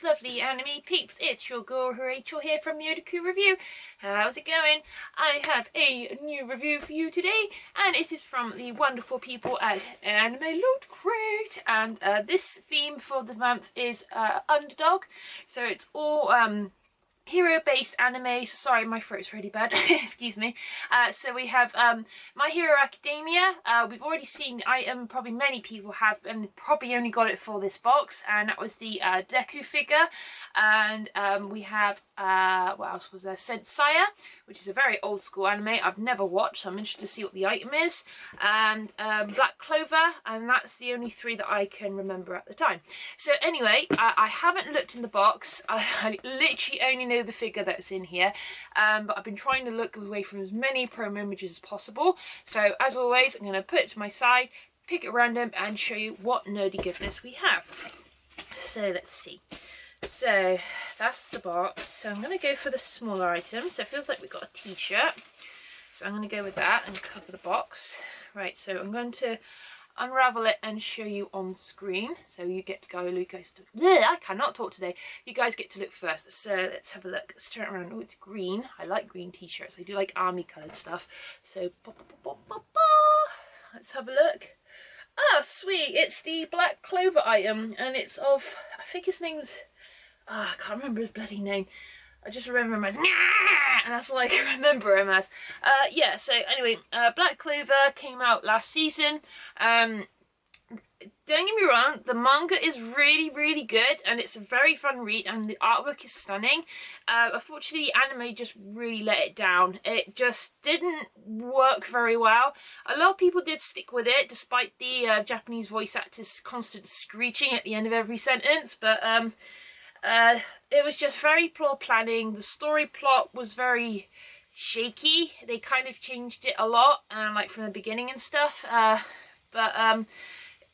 lovely anime peeps, it's your girl Rachel here from the UNDERDOG review. How's it going? I have a new review for you today, and it is from the wonderful people at Anime Loot Crate, and this theme for the month is Underdog, so it's all hero-based anime. Sorry, my throat's really bad. Excuse me. So we have My Hero Academia. We've already seen the item. Probably many people have, and probably only got it for this box. And that was the Deku figure. And we have what else was there? Senseiya, which is a very old school anime I've never watched, so I'm interested to see what the item is. And Black Clover, and that's the only three that I can remember at the time. So anyway, I haven't looked in the box. I literally only know the figure that's in here, but I've been trying to look away from as many promo images as possible. So as always, I'm going to put it to my side, pick at random, and show you what nerdy goodness we have. So let's see. So that's the box. So I'm going to go for the smaller item. So it feels like we've got a t-shirt, so I'm going to go with that and cover the box. Right, so I'm going to unravel it and show you on screen, so you get to go. I cannot talk today. You guys get to look first. So let's have a look. Let's turn it around. Oh, it's green. I like green t-shirts. I do like army coloured stuff. So let's have a look. Oh, sweet! It's the Black Clover item, and it's of, I think his name's, I can't remember his bloody name. I just remember him as and that's all I can remember him as. Yeah, so anyway, Black Clover came out last season. Don't get me wrong, the manga is really good, and it's a very fun read, and the artwork is stunning. Unfortunately, anime just really let it down. It just didn't work very well. A lot of people did stick with it, despite the Japanese voice actors' constant screeching at the end of every sentence, but it was just very poor planning. The story plot was very shaky. They kind of changed it a lot, like from the beginning and stuff.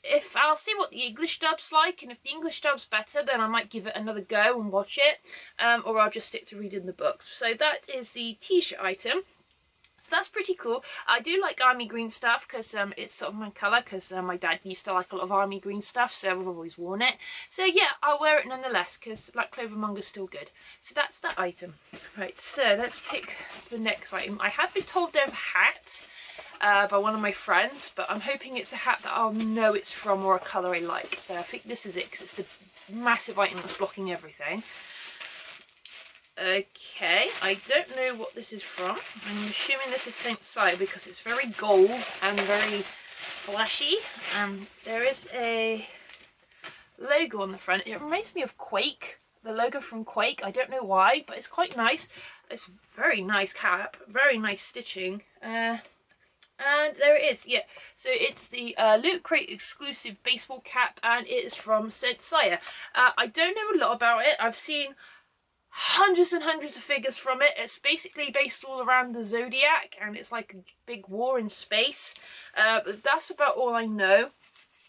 If I'll see what the English dub's like, and if the English dub's better, then I might give it another go and watch it, or I'll just stick to reading the books. So that is the t-shirt item. So that's pretty cool. I do like army green stuff because it's sort of my colour, because my dad used to like a lot of army green stuff, so I've always worn it. So yeah, I'll wear it nonetheless because Black Clover manga's still good. So that's that item. Right, so let's pick the next item. I have been told there's a hat by one of my friends, but I'm hoping it's a hat that I'll know it's from or a colour I like. So I think this is it because it's the massive item that's blocking everything. Okay, I don't know what this is from. I'm assuming this is Senseiya because it's very gold and very flashy. There is a logo on the front. It reminds me of Quake, the logo from Quake. I don't know why, but it's quite nice. It's a very nice cap, very nice stitching. And there it is, yeah. So it's the Loot Crate exclusive baseball cap, and it is from Senseiya. I don't know a lot about it. I've seen hundreds and hundreds of figures from it. It's basically based all around the Zodiac, and it's like a big war in space. But that's about all I know.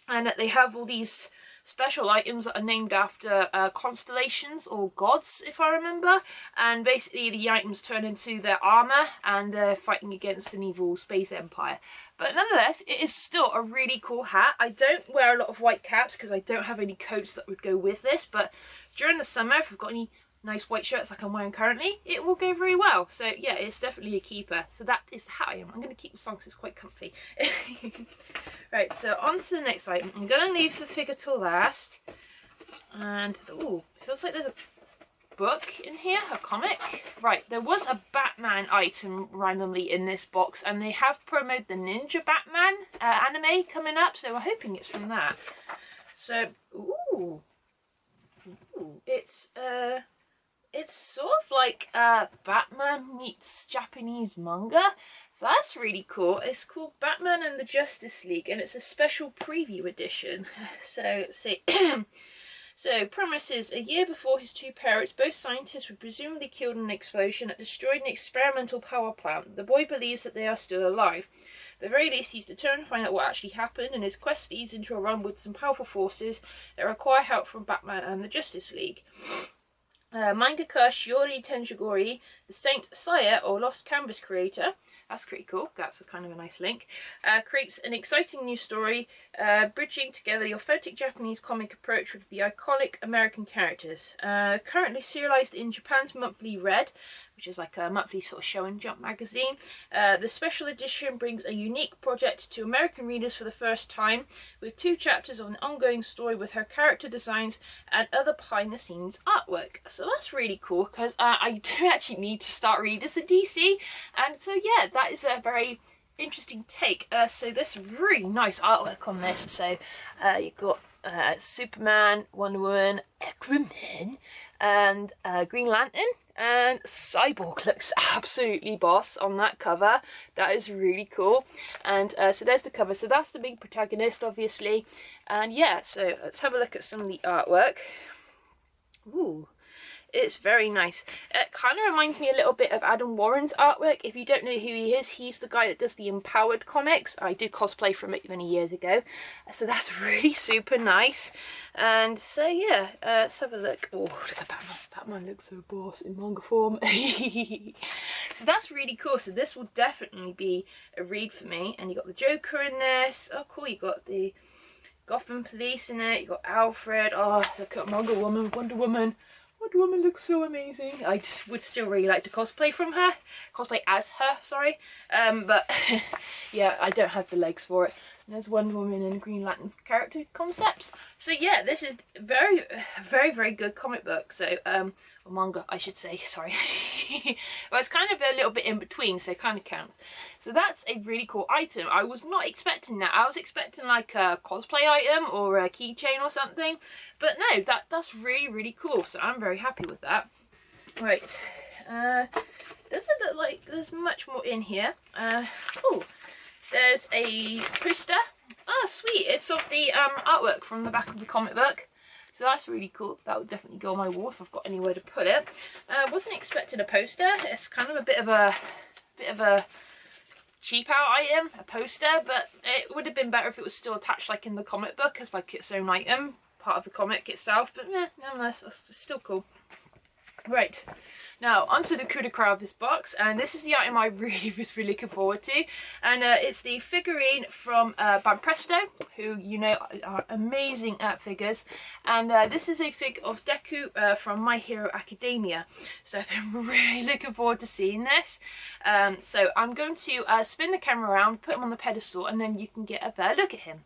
And that they have all these special items that are named after constellations or gods, if I remember. And basically the items turn into their armour, and they're fighting against an evil space empire. But nonetheless, it is still a really cool hat. I don't wear a lot of white caps because I don't have any coats that would go with this. But during the summer, if we've got any nice white shirts like I'm wearing currently, it will go very well. So yeah, it's definitely a keeper. So that is the hat I am. I'm going to keep the song because it's quite comfy. Right, so on to the next item. I'm going to leave the figure till last. And, ooh, feels like there's a book in here, a comic. Right, there was a Batman item randomly in this box, and they have promoted the Ninja Batman anime coming up, so we're hoping it's from that. So, ooh, it's sort of like Batman meets Japanese manga, so that's really cool. It's called Batman and the Justice League, and it's a special preview edition. So let's see. So premises: a year before his two parents, both scientists, were presumably killed in an explosion that destroyed an experimental power plant. The boy believes that they are still alive. At the very least, he's determined to find out what actually happened, and his quest leads into a run with some powerful forces that require help from Batman and the Justice League. Mangaka Shiori Tenjigori, the Saint Seiya or Lost Canvas creator, that's pretty cool, that's a kind of a nice link, creates an exciting new story, bridging together the authentic Japanese comic approach with the iconic American characters. Currently serialized in Japan's monthly Red, which is like a monthly sort of show and jump magazine. The special edition brings a unique project to American readers for the first time, with 2 chapters of an ongoing story with her character designs and other behind the scenes artwork. So that's really cool, because I do actually need to start reading this in DC, and so yeah, that is a very interesting take. So there's some really nice artwork on this. So you've got Superman, Wonder Woman, Aquaman, and Green Lantern, and Cyborg looks absolutely boss on that cover. That is really cool. And so there's the cover. So that's the big protagonist, obviously. And yeah, so let's have a look at some of the artwork. Ooh, it's very nice. It kind of reminds me a little bit of Adam Warren's artwork. If you don't know who he is, he's the guy that does the Empowered comics. I did cosplay from it many years ago, so that's really super nice. And so yeah, let's have a look. Oh, look at Batman. Batman looks so boss in manga form. So that's really cool. So this will definitely be a read for me. And you got the Joker in this. Oh cool, you got the Gotham Police in it. You got Alfred. Oh, look at Wonder Woman. Wonder Woman looks so amazing. I just would still really like to cosplay as her, sorry. But yeah, I don't have the legs for it. And there's Wonder Woman and Green Lantern's character concepts. So yeah, this is very, very good comic book. So, or manga, I should say, sorry. Well, it's kind of a little bit in between, so it kind of counts. So that's a really cool item. I was not expecting that. I was expecting like a cosplay item or a keychain or something. But no, that's really cool. So I'm very happy with that. Right. Doesn't look like there's much more in here. Oh, there's a poster. Oh, sweet. It's of the artwork from the back of the comic book. So that's really cool. That would definitely go on my wall if I've got anywhere to put it. Wasn't expecting a poster. It's kind of a bit of a cheap out item, a poster, but it would have been better if it was still attached like in the comic book as like its own item, part of the comic itself. But yeah, nonetheless, it's still cool. Right, now onto the coup de grace of this box, and this is the item I really was really looking forward to, and it's the figurine from Banpresto, who you know are amazing at figures, and this is a fig of Deku from My Hero Academia. So I'm really looking forward to seeing this. So I'm going to spin the camera around, put him on the pedestal, and then you can get a better look at him.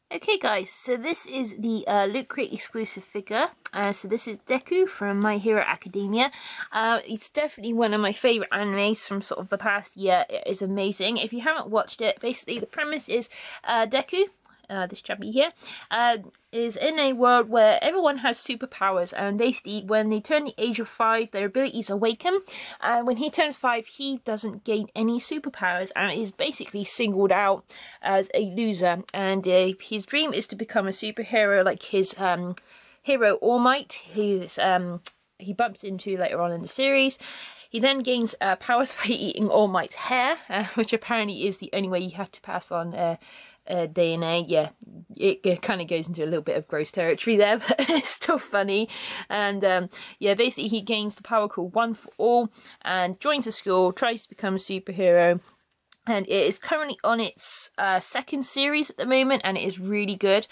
Okay guys, so this is the Loot Crate exclusive figure. So this is Deku from My Hero Academia. It's definitely one of my favourite animes from sort of the past year. It is amazing. If you haven't watched it, basically the premise is Deku, this chubby here, is in a world where everyone has superpowers, and basically when they turn the age of 5 their abilities awaken, and when he turns 5 he doesn't gain any superpowers and is basically singled out as a loser, and his dream is to become a superhero like his hero All Might, who's he bumps into later on in the series. He then gains powers by eating All Might's hair, which apparently is the only way you have to pass on DNA. Yeah, it kind of goes into a little bit of gross territory there, but it's still funny. And yeah, basically he gains the power called One for All and joins the school, tries to become a superhero. And it is currently on its second series at the moment, and it is really good.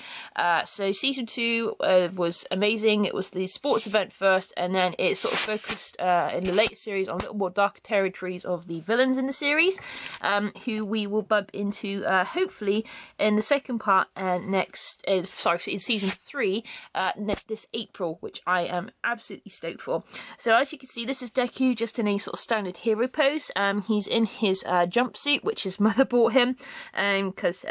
So season 2 was amazing. It was the sports event first, and then it sort of focused in the later series on a little more darker territories of the villains in the series, who we will bump into hopefully in the second part next. Sorry, in season 3 this April, which I am absolutely stoked for. So as you can see, this is Deku just in a sort of standard hero pose. He's in his jumpsuit, which his mother bought him, because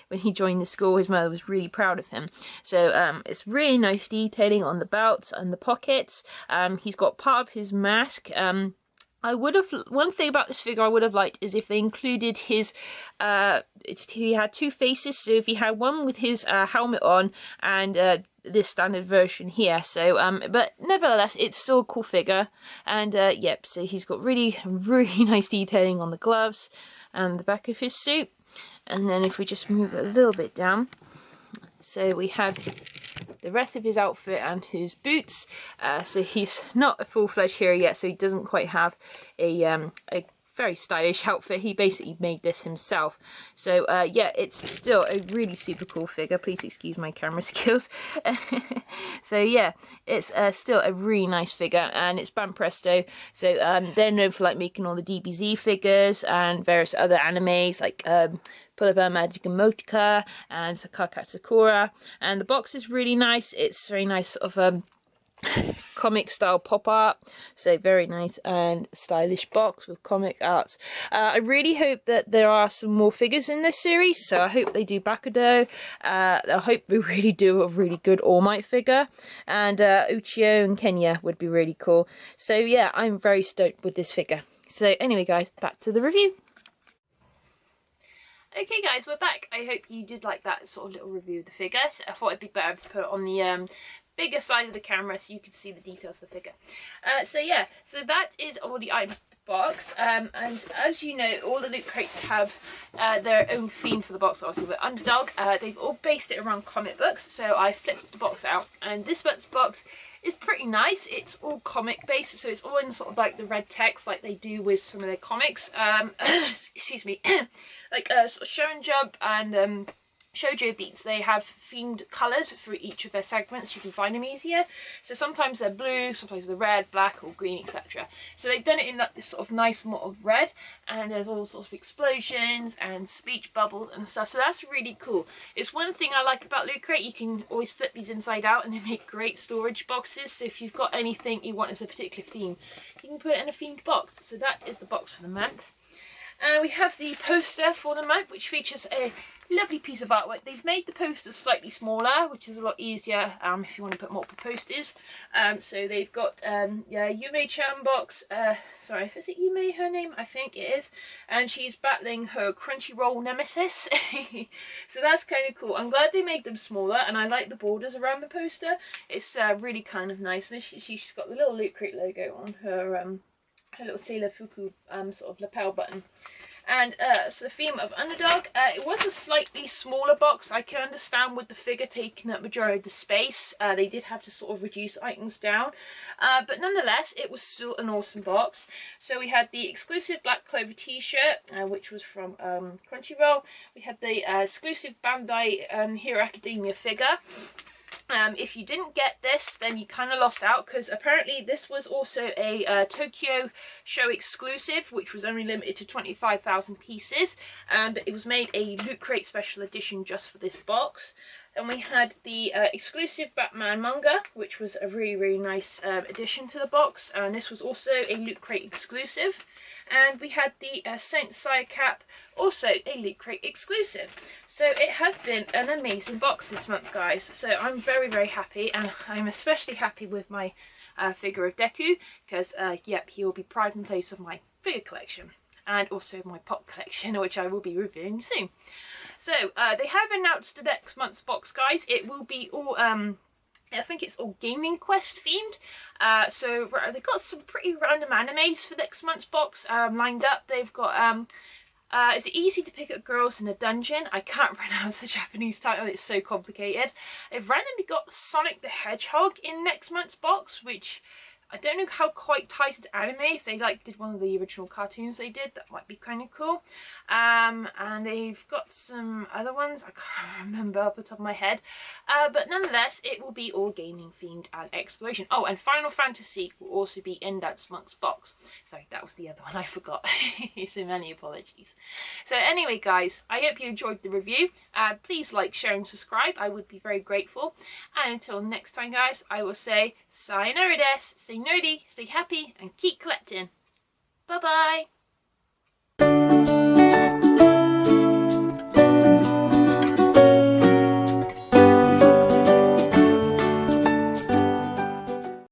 when he joined the school his mother was really proud of him. So it's really nice detailing on the belts and the pockets. He's got part of his mask. One thing about this figure I would have liked is if they included his, he had 2 faces, so if he had one with his helmet on and this standard version here. So but nevertheless it's still a cool figure, and yep, so he's got really nice detailing on the gloves and the back of his suit. And then if we just move it a little bit down, so we have the rest of his outfit and his boots. So he's not a full-fledged hero yet, so he doesn't quite have a very stylish outfit. He basically made this himself. So yeah, it's still a really super cool figure. Please excuse my camera skills. So yeah, it's still a really nice figure, and it's Banpresto. So they're known for like making all the DBZ figures and various other animes like Pullaba Magic and Motika and Sakaka Sakura. And the box is really nice. It's very nice sort of comic style pop art, so very nice and stylish box with comic arts. I really hope that there are some more figures in this series, so I hope they do Bakudo. I hope they really do a really good All Might figure, and Uchiyo and Kenya would be really cool. So yeah, I'm very stoked with this figure. So anyway guys, back to the review. Okay guys, we're back. I hope you did like that sort of little review of the figure. So I thought it'd be better to put it on the bigger side of the camera so you could see the details of the figure. So yeah, so that is all the items in the box, and as you know, all the loot crates have their own theme for the box. Obviously with Underdog, they've all based it around comic books, so I flipped the box out, and this month's box is pretty nice. It's all comic based, so it's all in sort of like the red text like they do with some of their comics. Excuse me. Like sort of Show and Jump and Shoujo Beats, they have themed colours for each of their segments. You can find them easier. So sometimes they're blue, sometimes they're red, black or green, etc. So they've done it in like this sort of nice mottled red, and there's all sorts of explosions and speech bubbles and stuff. So that's really cool. It's one thing I like about Loot Crate. You can always flip these inside out and they make great storage boxes. So if you've got anything you want as a particular theme, you can put it in a themed box. So that is the box for the month. And we have the poster for the month, which features a lovely piece of artwork. They've made the poster slightly smaller, which is a lot easier if you want to put multiple posters. So they've got yeah, Yume-chan box. Sorry, is it Yume her name? I think it is. And she's battling her Crunchyroll nemesis. So that's kind of cool. I'm glad they made them smaller, and I like the borders around the poster. It's really kind of nice. And she's got the little Loot Crate logo on her her little Sailor Fuku sort of lapel button. And so the theme of Underdog, it was a slightly smaller box. I can understand with the figure taking up majority of the space, they did have to sort of reduce items down, but nonetheless it was still an awesome box. So we had the exclusive Black Clover t-shirt, which was from Crunchyroll. We had the exclusive Bandai Hero Academia figure. If you didn't get this, then you kind of lost out, because apparently this was also a Tokyo show exclusive, which was only limited to 25,000 pieces, but it was made a Loot Crate special edition just for this box. And we had the exclusive Batman manga, which was a really nice addition to the box, and this was also a Loot Crate exclusive. And we had the Saint Seiya cap, also a Loot Crate exclusive. So it has been an amazing box this month, guys. So I'm very happy, and I'm especially happy with my figure of Deku, because yep, he will be pride and place of my figure collection, and also my pop collection, which I will be reviewing soon. So they have announced the next month's box, guys. It will be all I think it's all Gaming Quest themed. So they've got some pretty random animes for next month's box lined up. They've got is it Easy to Pick Up Girls in a Dungeon? I can't pronounce the Japanese title, it's so complicated. They've randomly got Sonic the Hedgehog in next month's box, which I don't know how quite ties to anime. If they like did one of the original cartoons they did, that might be kind of cool. And they've got some other ones I can't remember off the top of my head. But nonetheless, it will be all gaming themed and exploration. Oh, and Final Fantasy will also be in that month's box. Sorry, that was the other one I forgot. So many apologies. So anyway, guys, I hope you enjoyed the review. Please like, share, and subscribe. I would be very grateful. And until next time, guys, I will say sayonara desu. Stay nerdy, stay happy, and keep collecting. Bye bye.